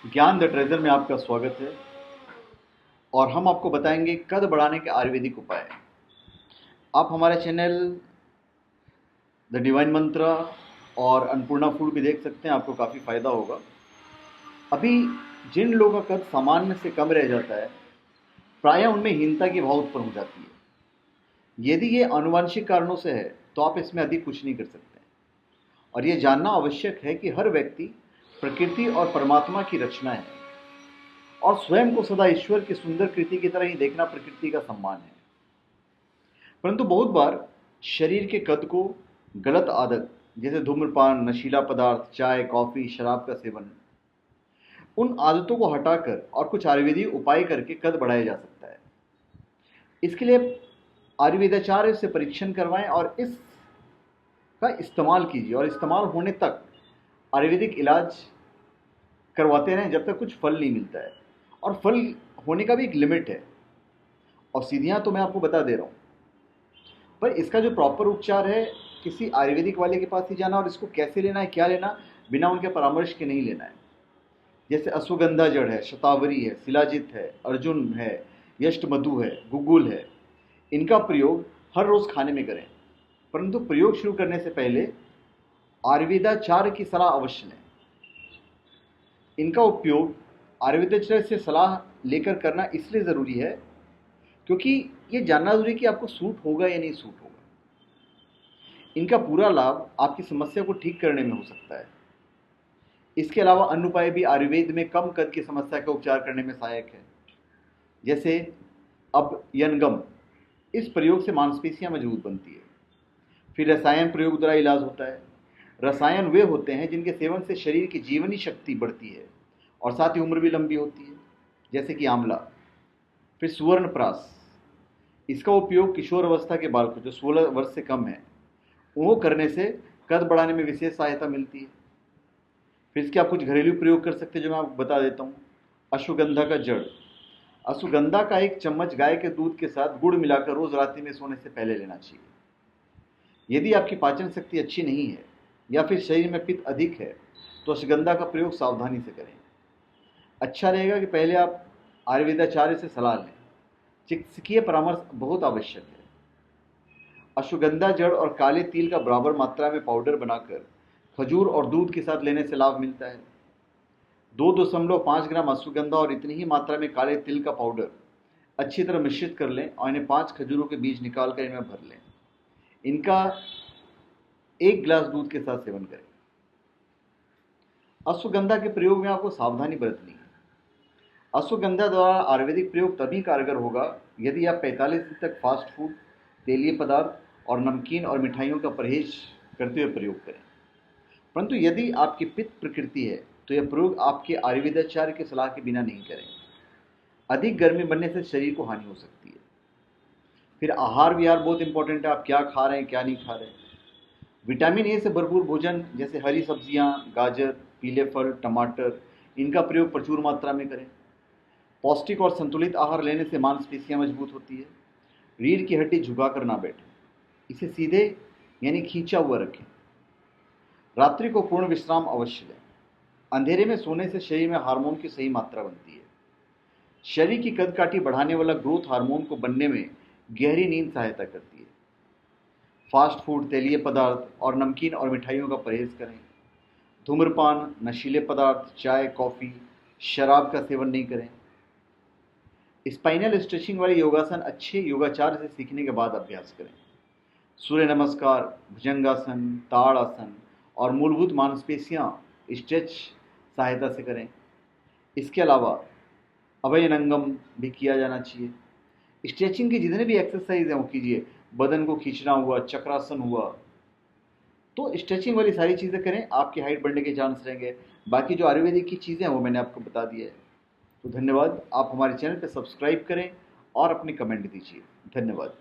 ज्ञान the treasure में आपका स्वागत है। और हम आपको बताएंगे कद बढ़ाने के आयुर्वेदिक उपाय। आप हमारे चैनल द डिवाइन मंत्रा और अन्नपूर्णा फूड भी देख सकते हैं, आपको काफ़ी फ़ायदा होगा। अभी जिन लोगों का कद सामान्य से कम रह जाता है, प्रायः उनमें हीनता की भाव उत्पन्न हो जाती है। यदि ये आनुवंशिक कारणों से है तो आप इसमें अधिक कुछ नहीं कर सकते। और ये जानना आवश्यक है कि हर व्यक्ति प्रकृति और परमात्मा की रचना है, और स्वयं को सदा ईश्वर की सुंदर कृति की तरह ही देखना प्रकृति का सम्मान है। परंतु बहुत बार शरीर के कद को गलत आदत जैसे धूम्रपान, नशीला पदार्थ, चाय, कॉफी, शराब का सेवन, उन आदतों को हटाकर और कुछ आयुर्वेदिक उपाय करके कद बढ़ाया जा सकता है। इसके लिए आयुर्वेदाचार्य से परीक्षण करवाएं और इसका इस्तेमाल कीजिए, और इस्तेमाल होने तक आयुर्वेदिक इलाज करवाते रहें जब तक कुछ फल नहीं मिलता है। और फल होने का भी एक लिमिट है। औषधियाँ तो मैं आपको बता दे रहा हूँ, पर इसका जो प्रॉपर उपचार है किसी आयुर्वेदिक वाले के पास ही जाना, और इसको कैसे लेना है, क्या लेना, बिना उनके परामर्श के नहीं लेना है। जैसे अश्वगंधा जड़ है, शतावरी है, शिलाजित है, अर्जुन है, यष्टमधु है, गुगुल है, इनका प्रयोग हर रोज़ खाने में करें। परंतु प्रयोग शुरू करने से पहले आयुर्वेदाचार्य की सलाह अवश्य लें। इनका उपयोग आयुर्वेदाचार्य से सलाह लेकर करना इसलिए ज़रूरी है क्योंकि ये जानना जरूरी है कि आपको सूट होगा या नहीं सूट होगा। इनका पूरा लाभ आपकी समस्या को ठीक करने में हो सकता है। इसके अलावा अन्य उपाय भी आयुर्वेद में कम कद की समस्या का उपचार करने में सहायक है। जैसे अब यनगम, इस प्रयोग से मांसपेशियां मजबूत बनती है। फिर रसायन प्रयोग द्वारा इलाज होता है। रसायन वे होते हैं जिनके सेवन से शरीर की जीवनी शक्ति बढ़ती है और साथ ही उम्र भी लंबी होती है, जैसे कि आंवला। फिर सुवर्णप्राश, इसका उपयोग किशोर अवस्था के बालकों जो 16 वर्ष से कम है वो करने से कद बढ़ाने में विशेष सहायता मिलती है। फिर इसके आप कुछ घरेलू प्रयोग कर सकते हैं जो मैं आपको बता देता हूँ। अश्वगंधा का जड़, अश्वगंधा का 1 चम्मच गाय के दूध के साथ गुड़ मिलाकर रोज रात्रि में सोने से पहले लेना चाहिए। यदि आपकी पाचन शक्ति अच्छी नहीं है या फिर शरीर में पित्त अधिक है तो अश्वगंधा का प्रयोग सावधानी से करें। अच्छा रहेगा कि पहले आप आयुर्वेदाचार्य से सलाह लें। चिकित्सकीय परामर्श बहुत आवश्यक है। अश्वगंधा जड़ और काले तिल का बराबर मात्रा में पाउडर बनाकर खजूर और दूध के साथ लेने से लाभ मिलता है। 2.5 ग्राम अश्वगंधा और इतनी ही मात्रा में काले तिल का पाउडर अच्छी तरह मिश्रित कर लें और इन्हें 5 खजूरों के बीज निकाल कर इनमें भर लें। इनका 1 गिलास दूध के साथ सेवन करें। अश्वगंधा के प्रयोग में आपको सावधानी बरतनी है। अश्वगंधा द्वारा आयुर्वेदिक प्रयोग तभी कारगर होगा यदि आप 45 दिन तक फास्ट फूड, तेलीय पदार्थ और नमकीन और मिठाइयों का परहेज करते हुए प्रयोग करें। परंतु यदि आपकी पित्त प्रकृति है तो यह प्रयोग आपके आयुर्वेदाचार्य की सलाह के बिना नहीं करें। अधिक गर्मी बनने से शरीर को हानि हो सकती है। फिर आहार विहार बहुत इंपॉर्टेंट है, आप क्या खा रहे हैं क्या नहीं खा रहे हैं। विटामिन ए से भरपूर भोजन जैसे हरी सब्जियां, गाजर, पीले फल, टमाटर, इनका प्रयोग प्रचुर मात्रा में करें। पौष्टिक और संतुलित आहार लेने से मांसपेशियां मजबूत होती है। रीढ़ की हड्डी झुकाकर ना बैठे, इसे सीधे यानी खींचा हुआ रखें। रात्रि को पूर्ण विश्राम अवश्य लें। अंधेरे में सोने से शरीर में हार्मोन की सही मात्रा बनती है। शरीर की कदकाठी बढ़ाने वाला ग्रोथ हार्मोन को बनने में गहरी नींद सहायता करती है। फास्ट फूड, तेलीय पदार्थ और नमकीन और मिठाइयों का परहेज करें। धूम्रपान, नशीले पदार्थ, चाय, कॉफ़ी, शराब का सेवन नहीं करें। स्पाइनल स्ट्रेचिंग वाले योगासन अच्छे योगाचार्य से सीखने के बाद अभ्यास करें। सूर्य नमस्कार, भुजंगासन, ताड़ आसन और मूलभूत मांसपेशियां स्ट्रेच सहायता से करें। इसके अलावा अभयनंगम भी किया जाना चाहिए। स्ट्रेचिंग की जितने भी एक्सरसाइज हैं वो कीजिए। बदन को खींचना हुआ, चक्रासन हुआ, तो स्ट्रेचिंग वाली सारी चीज़ें करें, आपकी हाइट बढ़ने के चांस रहेंगे। बाकी जो आयुर्वेदिक की चीज़ें हैं वो मैंने आपको बता दी है। तो धन्यवाद। आप हमारे चैनल पर सब्सक्राइब करें और अपने कमेंट दीजिए। धन्यवाद।